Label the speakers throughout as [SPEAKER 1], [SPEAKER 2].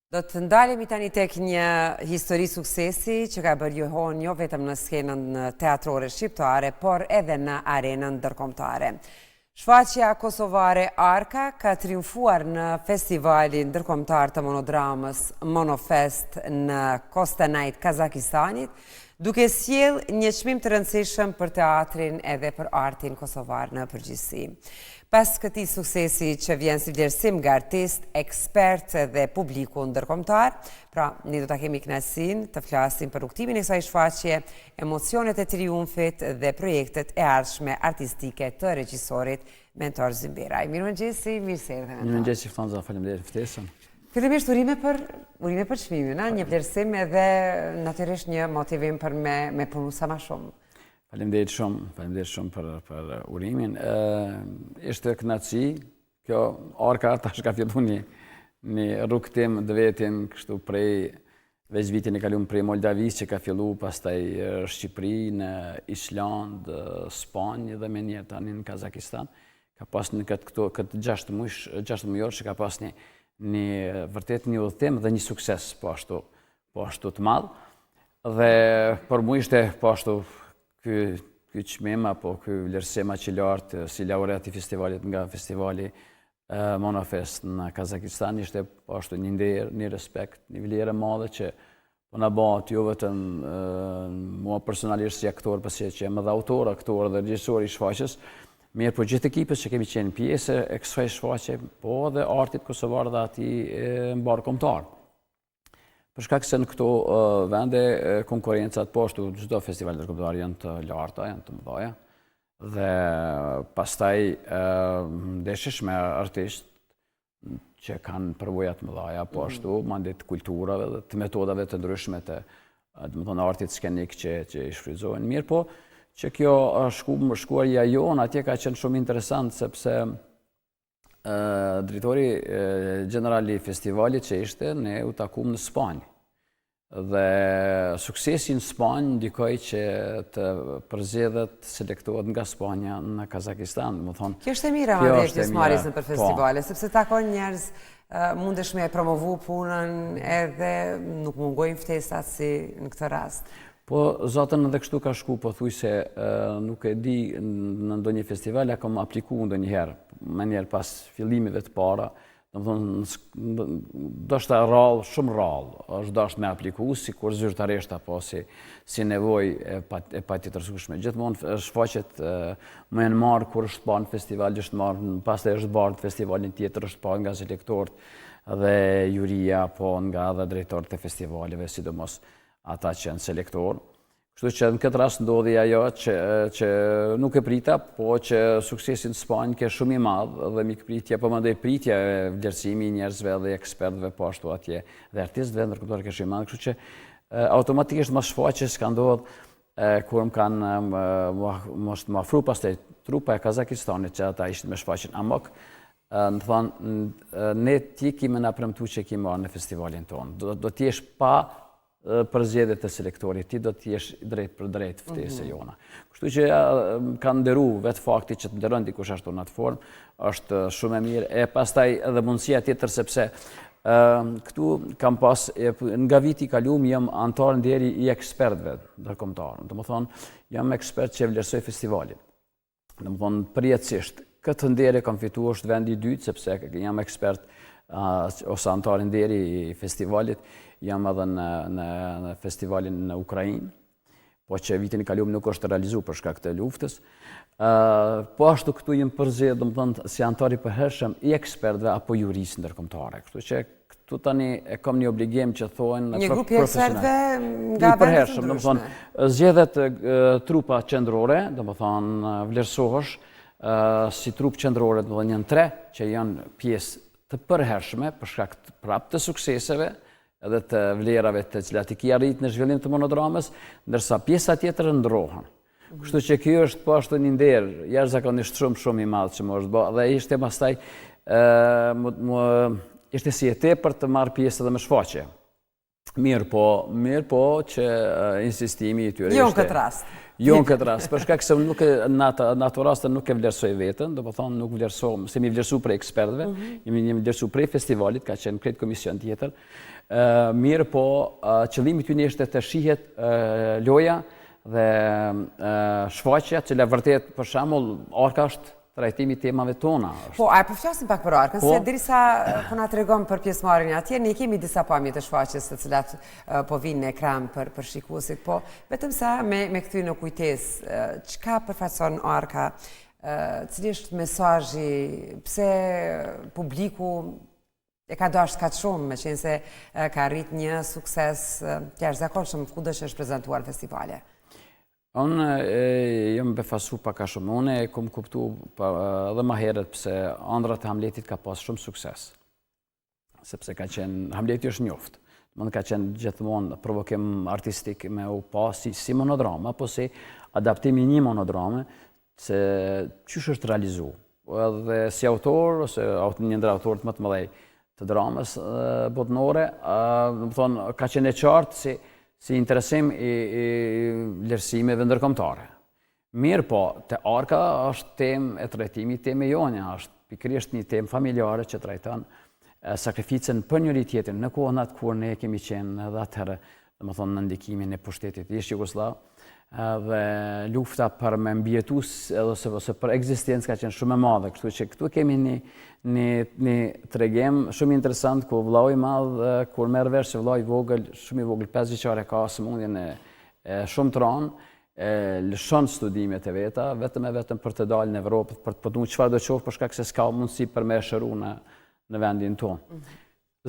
[SPEAKER 1] Do të ndalemi tani tek një histori suksesi që ka bërë johon jo vetëm në skenën teatrore shqiptare, por edhe në arenën ndërkombëtare. Shfaqja kosovare Arka ka triumfuar në festivalin ndërkombëtar të monodramës Monofest në Kostanaj të Kazakistanit, duke sjell një çmim të rëndësishëm për teatrin edhe për artin kosovar në përgjithësi. Pas këtij suksesi që vjen si vlerësim nga artist, ekspert dhe publiku ndërkombëtar, pra ne do ta kemi kënaqësinë të flasim për rrugtimin e kësaj shfaqje, emocionet e triumfit dhe projektet e ardhshme artistike të regjisorit Mentor Zimberaj. Mirëmëngjesi, mirë se erdhe.
[SPEAKER 2] Mirëmëngjes Ftonza, faleminderit për ftesën.
[SPEAKER 1] Fillimisht urime për çmimin, një vlerësim edhe natyrisht një motivim për me punu sa më shumë.
[SPEAKER 2] Faleminderit shumë për urimin. Ishte kënaqësi, kjo Arka tash ka filluar një rrugtim të vetin kështu prej veç vitin e kaluar prej Moldavisë që ka filluar, pastaj Shqipëri, në Island, Spanjë dhe më një tani në Kazakistan. Ka pas në këtë 6 mujor që ka pas një vërtet një udhëtim dhe një sukses po ashtu të madh. Dhe për mua ishte po ashtu ky çmim apo ky vlerësim aq i lartë si laureat i festivalit nga festivali Monofest në Kazakistan ishte po ashtu një nder, një respekt, një vlerë e madhe që po na bëhet jo vetëm mua personalisht si aktor, pasi që jam edhe autor, aktor dhe regjisor i shfaqjes, mirë po gjithë ekipës që kemi qenë pjesë e kësaj shfaqje, po dhe artit kosovar dhe atij mbar kombëtar. Për shkak se në këto vende konkurencat po ashtu çdo festival ndërkombëtar janë të larta, janë të mëdha. Dhe pastaj ndeshësh me artistë që kanë përvoja të mëdha, po ashtu mandej të kulturave dhe të metodave të ndryshme të domethënë artit skenik që i shfrytëzohen. Mirë po që kjo shkuarja jon atje ka qenë shumë interesant sepse drejtori gjenerali i festivalit që ishte, ne u takuam në Spanjë. Dhe suksesi në Spanjë ndikoi që të përzgjedhet, selektohet nga Spanja në Kazakistan.
[SPEAKER 1] Kjo është e mira madje pjesëmarrjes në festivale, sepse takon njerëz mundesh me promovu punën edhe nuk mungojnë ftesat si në këtë rast.
[SPEAKER 2] Po, zotën edhe kështu ka shku, po thuj se nuk e di në ndonjë festival, kam aplikuar ndonjëherë, më njerë pas fillimive të para, do shta rallë, shumë rallë, është dashtë me apliku, si kur zyrtarisht apo si nevoj e patjetërsueshme. Gjithmonë shfaqet më e në marë kur është pa në festival, është marë, pas të është barë në festivalin tjetër, është pa nga selektorët dhe juria, po nga dhe drejtorët e festivalive, sidomos ata që janë selektor. Kështu që në këtë rast ndodhi ajo që nuk e prita, po që suksesin Spanjë ke shumë i madhë dhe mikpritja, po mandej pritja e vlerësimi i njerëzve dhe ekspertëve po ashtu atje dhe artistëve ndërkombëtar ke shumë i madhë. Kështu që automatikisht mas shfaqjes ka ndodhur kur më kanë më afru pastaj trupa e Kazakistanit që ata ishin me shfaqjen Amok, në thonë ne ti kime na premtu që kime marrë në festivalin tonë. Do t'jesh pa përzgjedhjet e selektorit, ti do t'jesh drejt për drejt ftesë jona. Kështu që kanë nderu vetë fakti që të nderon dikush ashtu në atë formë, është shumë e mirë. E pastaj edhe mundësia tjetër sepse këtu kam pas nga viti i kaluar jam antar nderi i ekspertëve ndërkombëtar. Domethënë jam ekspert që vlerësoj festivalin. Domethënë përjetësisht këtë nder e kam fituar është vendi i dytë sepse jam ekspert ose antar nderi i festivalit. Jam edhe në festivalin në Ukrainë, po që vitin i kaluar nuk është realizuar për shkak të luftës. Po ashtu këtu jam përzgjedhur, domethënë si antar i përhershëm i ekspertëve apo juristë ndërkombëtarë. Kështu që këtu tani e kam një obligim që thonë
[SPEAKER 1] një grup i ekspertëve nga vendet të ndryshme.
[SPEAKER 2] Zgjedhet trupa qendrore, domethënë vlerësohesh si trup qendrore, domethënë janë 3 që janë pjesë të përhershme për shkak të prapë të sukseseve edhe të vlerave të cilat i ki arrit në zhvillim të monodramës, ndërsa pjesa tjetër ndrohen. Kështu që kjo është po ashtu një nder, jashtëzakonisht shumë i madh që më është bë, dhe ishte pastaj ishte si e tepër të marr pjesë edhe me shfaqje. Mirë po që insistimi i tyre
[SPEAKER 1] Jo në këtë rast.
[SPEAKER 2] Jo në këtë rast, për shkak se në ato raste nuk e vlerësoj veten, do të thonë nuk vlerësoj, se mi vlerësu prej ekspertëve, jemi vlerësu prej festivalit, ka qenë krejt komision tjetër. Mirë po, qëllimi ty ishte të shihet loja dhe shfaqja, që vërtet për shembull Arka është trajtimi temave tona.
[SPEAKER 1] Po, a e përflasim pak për Arkën, se derisa po na tregon për pjesëmarrjen atje, ne kemi disa pamje të shfaqjes të cilat po vinë në ekran për shikuesit, po vetëm sa me kthy në kujtesë, çka përfaqëson Arka, cili është mesazhi, pse publiku e ka dashur kaq shumë, meqense ka arrit një sukses të jashtëzakonshëm kudo që është prezantuar festivale.
[SPEAKER 2] Unë jam befasu pak a shumë. Unë e kom kuptu edhe ma herët pëse ëndrat e Hamletit ka pas shumë sukses. Sepse ka qenë, Hamleti është njoft. Mund ka qenë gjithmonë provokim artistik me u pas si monodrama, po si adaptimi një monodrame, se qysh është realizu. Edhe si autor, ose një ndër autorët më të mëdhej të dramës botnore, ka qenë e qartë si interesim i vlerësimeve ndërkombëtare. Mirë po, te Arka është temë e trajtimit, temë e jonja, është pikërisht një temë familjare që trajton sakrificën për njëri tjetrin në kohën atë kur ne kemi qenë edhe atëherë, domethënë në ndikimin e pushtetit ish Jugosllav, dhe lufta për me mbjetus ose për ekzistencë ka qenë shumë e madhe, kështu që këtu kemi një tregim shumë interesant ku vllau i madh kur merr vesh se vllau i vogël, shumë i vogël, 5 vjeçar ka sëmundjen e shumë të rënë, lëshon studimet e veta, vetëm për të dalë në Evropë, për të punuar çfarë do qoftë për shkak se s'ka mundësi për me shëru në vendin tonë.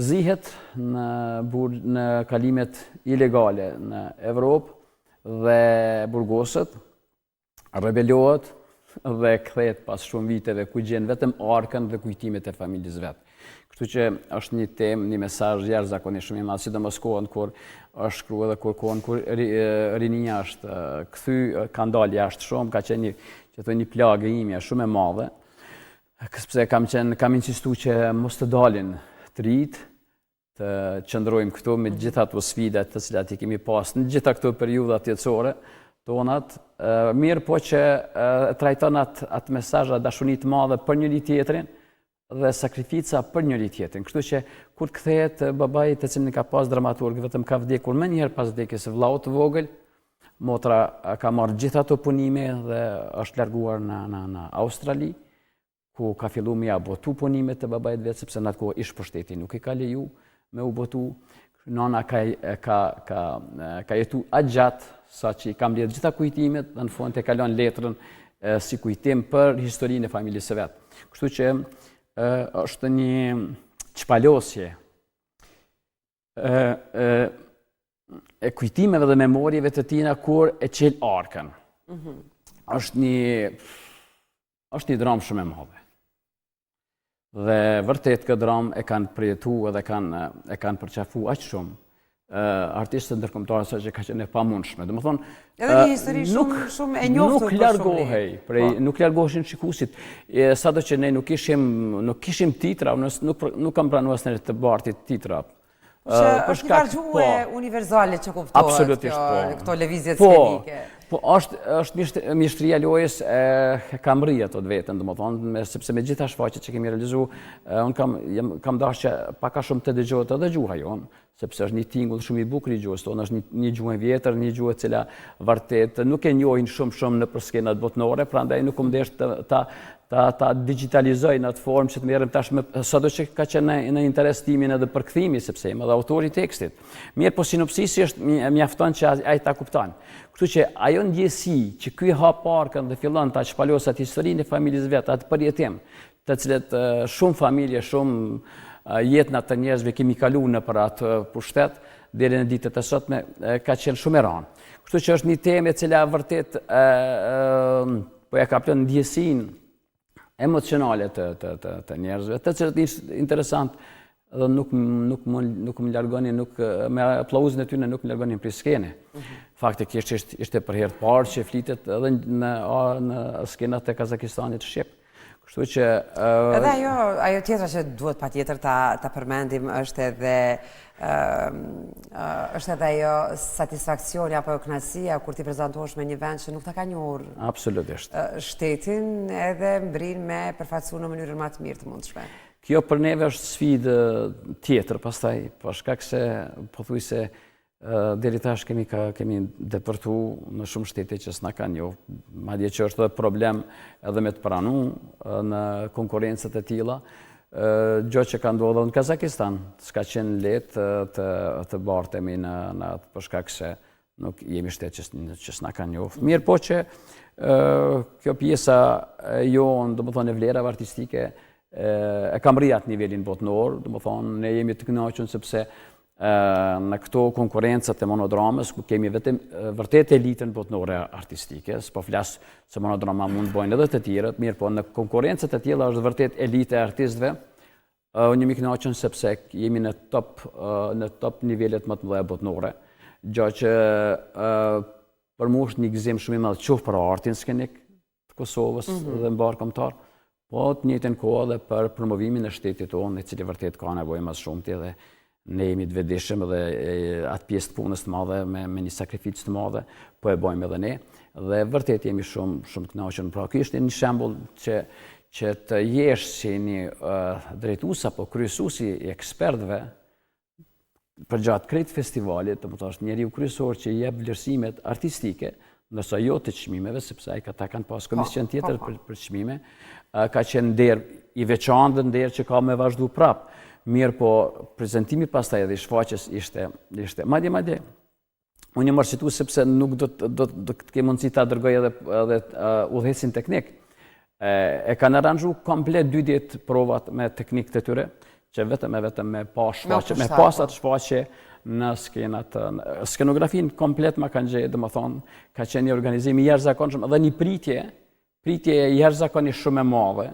[SPEAKER 2] Zihet në kalimet ilegale në Evropë dhe burgosët, rebelohet dhe kthehet pas shumë viteve ku gjen vetëm Arkën dhe kujtimet e familjes vet. Kështu që është një temë, një mesazh jashtëzakonisht shumë i madh, sidomos kohën kur është shkruar dhe kohën kur rinia është kthy, ka ndalë jashtë shumë, ka qenë një plagë imja shumë e madhe. Sepse kam insistuar që mos të dalin të rinjt, të qëndrojmë këtu me gjitha ato sfidat të cilat i kemi pas në gjitha këto periudhat jetësore tonat, mirë po që trajton atë mesazh dashuri të madhe për njëri tjetrin dhe sakrifica për njëri tjetrin. Kështu që kur kthehet babai të cilin ka pas dramaturg, vetëm ka vdekur më njëherë pas vdekjes së vllaut të vogël, motra ka marrë gjitha ato punime dhe është larguar në Australi, ku ka filluar me botu punimet të babait vet, sepse në atë kohë ish pushteti nuk i ka leju me u botu. Nona ka jetu atë gjatë sa që i kam lidhë gjitha kujtimet dhe në fund e kalon letrën si kujtim për historinë e familjes së vet. Kështu që është një çpalosje e kujtimeve dhe memorieve të tina kur e qel Arkën. Është një dramë shumë e madhe. Dhe vërtet këtë dramë e kanë përjetu edhe e kanë përqafu aq shumë artistët ndërkombëtarë sa që ka qenë e pamundshme. Domethënë,
[SPEAKER 1] edhe një histori shumë e njohur
[SPEAKER 2] nuk largoheshin shikuesit. Sado që ne nuk kishim titra, nuk kam pranuar asnjëherë të bartit titra.
[SPEAKER 1] Është një vargjuhje universale që kuptohet këto lëvizje skenike.
[SPEAKER 2] Po është mjeshtria lojës kam rri ato të vetën, domethënë, sepse me gjitha shfaqjet që kemi realizuar, unë kam dashur që pak a shumë të dëgjohet edhe gjuha jonë, sepse është një tingull shumë i bukur i gjuhës tonë, është një gjuhë e vjetër, një gjuhë e cila vërtet nuk e njohin shumë nëpër skenat botnore, prandaj nuk më desh ta digitalizoj në atë formë që të merrem tash me sado që ka qenë në interes timin edhe përkthimi, sepse jam edhe autori i tekstit. Mirë, po sinopsisi është mjafton që ai ta kupton. Kështu që ajo ndjesi që ky hap Arkën dhe fillon ta çpalosat historinë e familjes vet, atë përjetim, të cilët shumë familje, shumë jetën të njerëzve kemi kaluar nëpër atë pushtet deri në ditët e sotme, ka qenë shumë e rëndë. Kështu që është një temë e cila vërtet po ja kapton ndjesinë emocionale të njerëzve, të cilët ishte interesant dhe nuk më largonin, me aplauzin e tyre nuk më largonin prej skene. Faktikisht ishte për herë të parë që flitet edhe në skenat e Kazakistanit shqip. Kështu që...
[SPEAKER 1] Edhe ajo tjetra që duhet pa tjetër ta përmendim është edhe ajo satisfakcioni apo kënaqësia kur ti prezentohesh me një vend që nuk ta ka njohur
[SPEAKER 2] Absolutisht.
[SPEAKER 1] Shtetin edhe mbrin me përfaqësuar në mënyrën më të mirë të mundshme.
[SPEAKER 2] Kjo për neve është sfidë tjetër pastaj, për shkak se pothuajse deri tash kemi depërtu në shumë shtete që s'na kanë njohur, madje që është edhe problem edhe me të pranu në konkurrencët e tilla. Gjë që ka ndodhur në Kazakistan, s'ka qenë lehtë të bartemi në atë për shkak se nuk jemi shtet që s'na kanë njohur. Mirë po që kjo pjesa jonë, domethënë e vlerave artistike, e kam rrijat nivelin botnor, domethënë ne jemi të kënaqur sepse në këto konkurrencat e monodramës, ku kemi vërtet elitën botnore artistike, s'po flas se monodrama mund bëjnë edhe të tjerët, mirë po në konkurrencat e tilla është vërtet elitë e artistëve, unë jemi kënaqur sepse jemi në top nivelet më të mëdha botnore, gjë që për mua është një gëzim shumë i madh qoftë për artin skenik të Kosovës dhe mbar kombëtar, po të njëjtën kohë edhe për promovimin e shtetit tonë, i cili vërtet ka nevojë më shumë dhe ne jemi të vetëdijshëm dhe atë pjesë të punës të madhe me një sakrificë të madhe, po e bëjmë edhe ne dhe vërtet jemi shumë të kënaqur. Pra ky është një shembull që të jesh si një drejtues apo kryesues i ekspertëve përgjatë krejt festivalit, domethënë është njeriu kryesor që jep vlerësimet artistike, ndërsa jo të çmimeve, sepse ai ata kanë pas komision tjetër për çmime, ka qenë nder i veçantë dhe nder që ka me vazhdu prap. Mirë po, prezentimi pastaj edhe i shfaqjes ishte madje. Unë jam arsituar sepse nuk do të kem mundësi ta dërgoj edhe udhëheqësin teknik. E kanë aranxhu komplet 2 ditë provat me teknikët e tyre, që vetëm me pas atë shfaqje në skenat. Skenografin komplet ma kanë gjetë, domethënë, ka qenë një organizim i jashtëzakonshëm dhe një pritje jashtëzakonisht shumë e madhe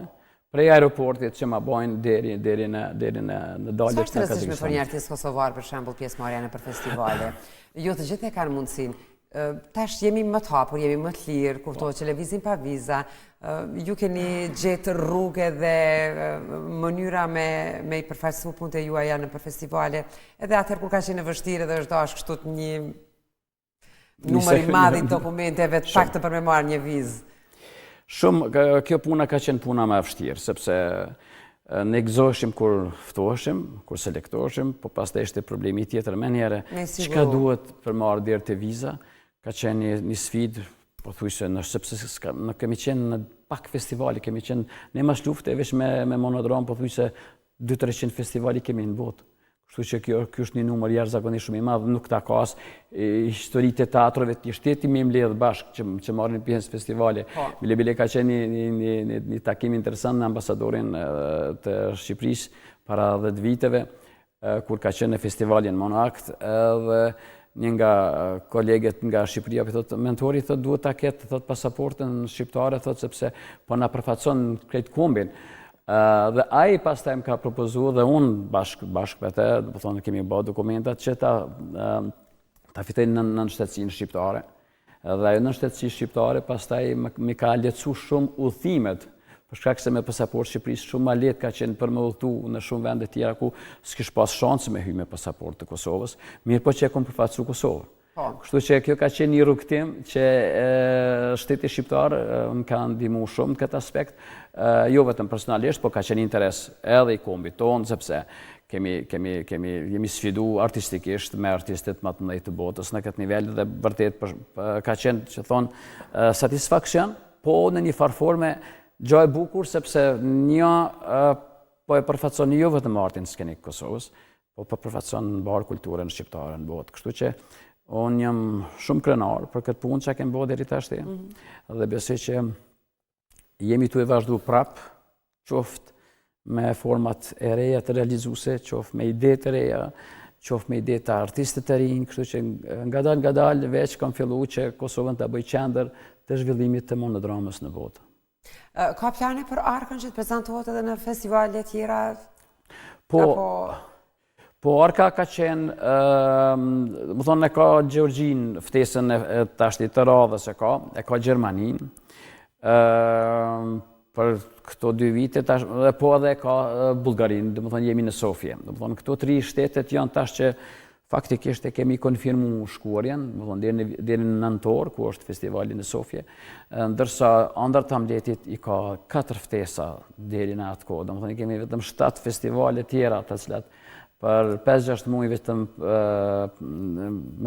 [SPEAKER 2] prej aeroportit që ma bojnë deri në daljet në Kazakistan. Sa është
[SPEAKER 1] rëndësishme për një artist kosovar, për shembull, pjesëmarrja në festivale? Jo të gjithë e kanë mundësinë. Tash jemi më të hapur, jemi më të lirë, kuptohet që lëvizim pa viza, ju keni gjetë rrugë dhe mënyra me i përfaqësu punët e juaja në për festivale, edhe atëherë kur ka qenë vështirë dhe është dashur kështu një numër i madh i dokumenteve të pak të për me marrë një vizë.
[SPEAKER 2] Shumë, kjo puna ka qenë puna më e vështirë, sepse ne gëzoheshim kur ftoheshim, kur selektoheshim, po pastaj ishte problemi tjetër më njëherë, çka duhet për marrë deri te viza, ka qenë një sfidë, po thujse sepse ne kemi qenë në pak festivale, kemi qenë ne mas lufte veç me monodram, po thujse 200-300 festivale kemi në botë. Kështu që kjo është një numër jashtëzakonisht shumë i madh, nuk ta ka as historitë e teatrove të shtetit me mbledh bashkë që marrin pjesë festivale. Bile ka qenë një takim interesant në ambasadorin të Shqipërisë para 10 viteve, kur ka qenë në festivalin Monakt, dhe një nga kolegët nga Shqipëria thotë, mentori thotë duhet ta ketë thotë pasaportën shqiptare, thotë sepse po na përfaqëson krejt kombin. Dhe ai pastaj më ka propozuar dhe unë bashkë me të, do thonë kemi bërë dokumentat që ta fitoj në nënshtetësinë shqiptare. Dhe ajo nënshtetësi shqiptare pastaj më ka lehtësuar shumë udhëtimet, për shkak se me pasaportë Shqipërisë shumë më lehtë ka qenë për më udhëtu në shumë vende tjera ku s'kish pas shanse me hyj me pasaportë të Kosovës, mirë po që e kam përfaqësuar Kosovën. Kështu që kjo ka qenë një rrugtim që shteti shqiptar më ka ndihmuar shumë në këtë aspekt, jo vetëm personalisht, po ka qenë interes edhe i kombit tonë, sepse jemi sfidu artistikisht me artistet më të mëdhenj të botës në këtë nivel dhe vërtet ka qenë që thonë satisfaksion, po në një farë forme gjë e bukur sepse një po e përfaqëson jo vetëm artin skenik Kosovës, po përfaqëson mbar kulturën shqiptare në botë. Kështu që unë jam shumë krenar për këtë punë që kem bërë deri tash dhe besoj që jemi tu e vazhdu prap, qoftë me format e reja të realizuese, qoftë me ide të reja, qoftë me ide të artistët të rinj, kështu që ngadal veç kam filluar që Kosovën ta bëj qendër të zhvillimit të monodramës në botë.
[SPEAKER 1] Ka plane për Arkën që të prezantohet edhe në festivale tjera?
[SPEAKER 2] Po, Arka ka qenë, më thonë, e ka Gjeorgjin, ftesën e tashti të radhës e ka Gjermanin, për këto 2 vite, po edhe ka Bullgarinë, dhe më thonë jemi në Sofje. Dhe më thonë këto 3 shtetet janë tash që faktikisht e kemi konfirmu shkuarjen, dhe më thonë deri në nëntor, ku është festivali në Sofje, ndërsa andër të amletit i ka 4 ftesa deri në atë kohë. Dhe më thonë kemi vetëm 7 festivale tjera të cilat për 5-6 muaj vetëm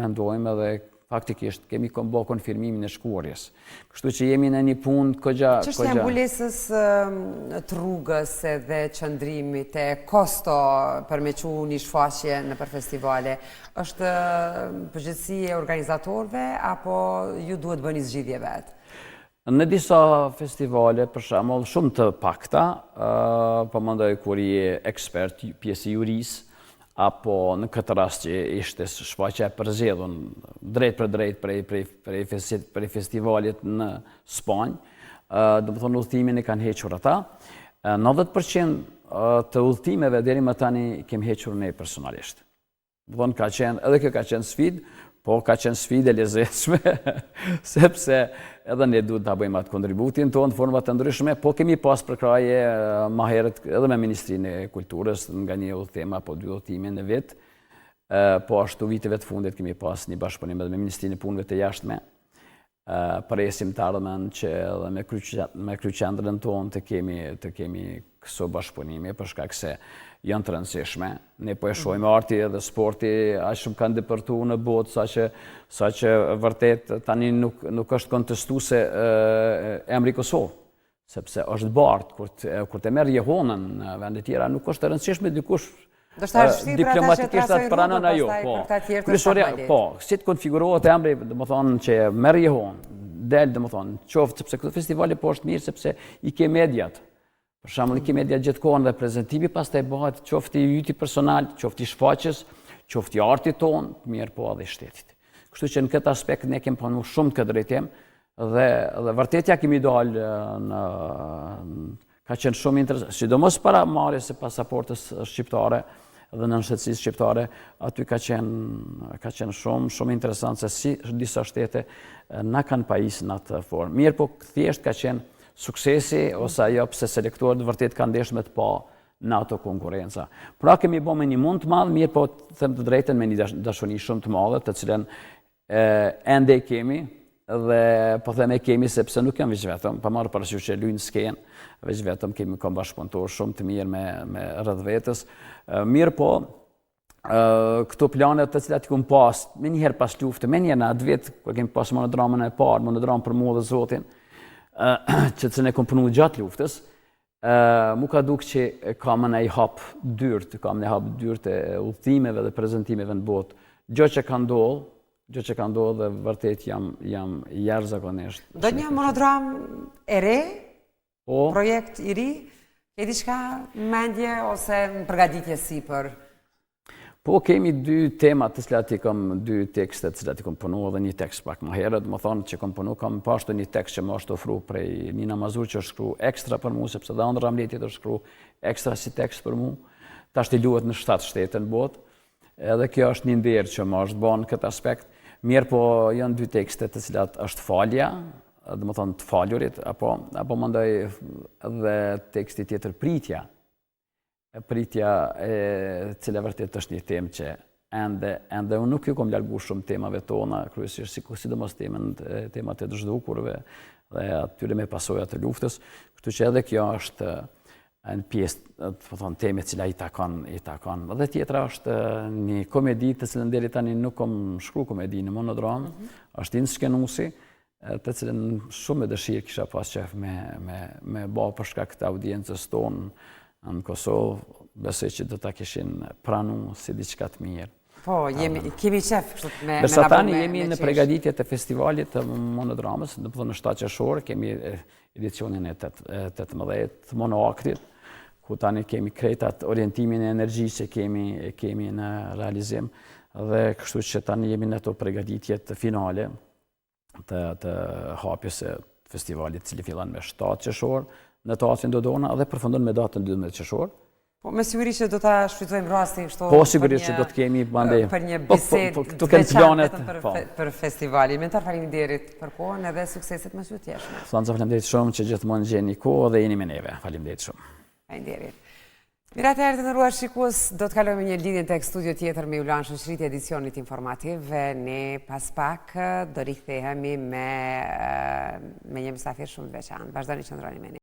[SPEAKER 2] mendojmë edhe faktikisht kemi bërë konfirmimin e shkuarjes. Kështu që jemi në një punë kogja...
[SPEAKER 1] Çështja e mbulesës të rrugës edhe qëndrimit e kosto për me qu një shfaqje në për festivale, është përgjithësi e organizatorëve apo ju duhet bëni zgjidhje vetë?
[SPEAKER 2] Në disa festivale, për shembull, shumë të pakta, po mendoj kur je ekspert, pjesë jurisë, apo në këtë rast që ishte shfaqja e përzgjedhur drejt për drejt prej festivalit në Spanjë, do të thonë udhëtimin e kanë hequr ata. 90% të udhëtimeve deri më tani kemi hequr ne personalisht. Do të thonë ka qenë, edhe kjo ka qenë sfidë, po ka qenë sfidë e lezetshme, sepse edhe ne duhet ta bëjmë atë kontributin tonë në forma të ndryshme, po kemi pas përkraje më herët edhe me Ministrinë e Kulturës nga një udhëtim apo 2 udhëtime në vit, po ashtu viteve të fundit kemi pas një bashkëpunim edhe me Ministrinë e Punëve të Jashtme. Presim të ardhmen që edhe me kryqendrën tonë të kemi këso bashkëpunime, për shkak se janë të rëndësishme. Ne po e shohim arti edhe sporti, aq shumë kanë depërtu në botë, sa që vërtet tani nuk është kontestuese emri Kosovë, sepse është bartë, kur të merr jehonën në vende tjera, nuk është e rëndësishme dikush diplomatikisht atë pranon ajo. Po, si të konfigurohet emri, do të thonë që merr jehonë, del, do të thonë, qoftë sepse këtë festivali po është mirë sepse i ke mediat. Për shembull, i ke media gjithkohën dhe prezantimi pastaj bëhet qoftë i yti personal, qoftë i shfaqjes, qoftë i artit tonë, mirë po edhe i shtetit. Kështu që në këtë aspekt ne kemi punuar shumë këtë drejtim dhe vërtet ja kemi dalë ka qenë shumë interesant, sidomos para marrjes së pasaportës shqiptare dhe në nënshtetësisë shqiptare, aty ka qenë shumë interesant se si disa shtete na kanë pajisë në atë formë. Mirë po thjesht ka qenë suksesi ose ajo pse selektuarët vërtet kanë ndeshme të pa në ato konkurenca. Pra kemi bërë me një mund të madh, mirë po them të drejtën me një dashuri shumë të madhe, të cilën ende kemi dhe po them e kemi sepse nuk jam veç vetëm, pa marrë parasysh që luajnë skenë, veç vetëm kemi bashkëpunëtor shumë të mirë me rreth vetës. Mirë po këto planet të cilat i kum pas, me njëherë pas luftë, me njëherë në atë vit, kur kemi pas monodramën e parë, monodram për mua dhe Zotin, që të ne kom punu gjatë luftës, mu ka duk që kam në i hap dyrt e udhëtimeve dhe prezentimeve në botë. Gjë që ka ndodhë dhe vërtet jam jashtëzakonisht.
[SPEAKER 1] Do një monodram e re? Projekt i ri? E diçka mendje ose në përgatitje si për?
[SPEAKER 2] Po kemi 2 tema të cilat i kam 2 tekste të cilat i kam punu edhe një tekst pak më herët, më thonë që kam punu, kam pashtu një tekst që më është ofru prej Nina Mazur që është shkru ekstra për mu, sepse dhe Andra Amletit është shkru ekstra si tekst për mu, ta është i luhet në 7 shtete në botë, edhe kjo është një nderë që më është bërë në këtë aspekt, mirë po janë 2 tekste të cilat është falja, dhe më thonë të falurit, apo më ndoj edhe teksti tjetër pritja e cila vërtet është një temë që ende unë nuk ju kom largu shumë temave tona, kryesisht sidomos temat e të zhdukurve dhe atyre me pasojat të luftës, kështu që edhe kjo është në pjesë të teme cila i takon. Dhe tjetra është një komedi të cilën deri tani nuk kom shkru komedi në monodram, është Inë Skenusi, të cilën shumë me dëshirë kisha pas qef me ba për shkak të audiencës tonë në Kosovë, besoj që do ta kishin pranu si diçka të mirë.
[SPEAKER 1] Po, kemi qef me
[SPEAKER 2] Bërsa tani jemi në përgatitje të festivalit të monodramës, do të thonë në 7 qershor, kemi edicionin e 18 monoaktit, ku tani kemi kretat orientimin e energjisë që kemi në realizim, dhe kështu që tani jemi në to përgatitjet finale të hapjes e festivalit cili fillan me 7 qershor, në Teatrin Dodona dhe përfundon me datën 12 qershor,
[SPEAKER 1] Po, me siguri që do ta shfrytëzojmë rastin kështu.
[SPEAKER 2] Po, sigurisht që do të kemi bandej.
[SPEAKER 1] Për një bisedë
[SPEAKER 2] këtu kanë planet
[SPEAKER 1] për festivalin. Mentor, faleminderit për kohën edhe sukseset më të tjeshme.
[SPEAKER 2] Flanca, faleminderit shumë që gjithmonë gjeni kohë dhe jeni me neve. Faleminderit shumë.
[SPEAKER 1] Faleminderit. Mirat e herë të ndëruar shikues, do të kalojmë një lidhje tek studio tjetër me Ulan Shoqëritë edicionit informativ. Ne pas pak do rikthehemi me një mysafir shumë të veçantë. Vazhdoni që ndroni me ne.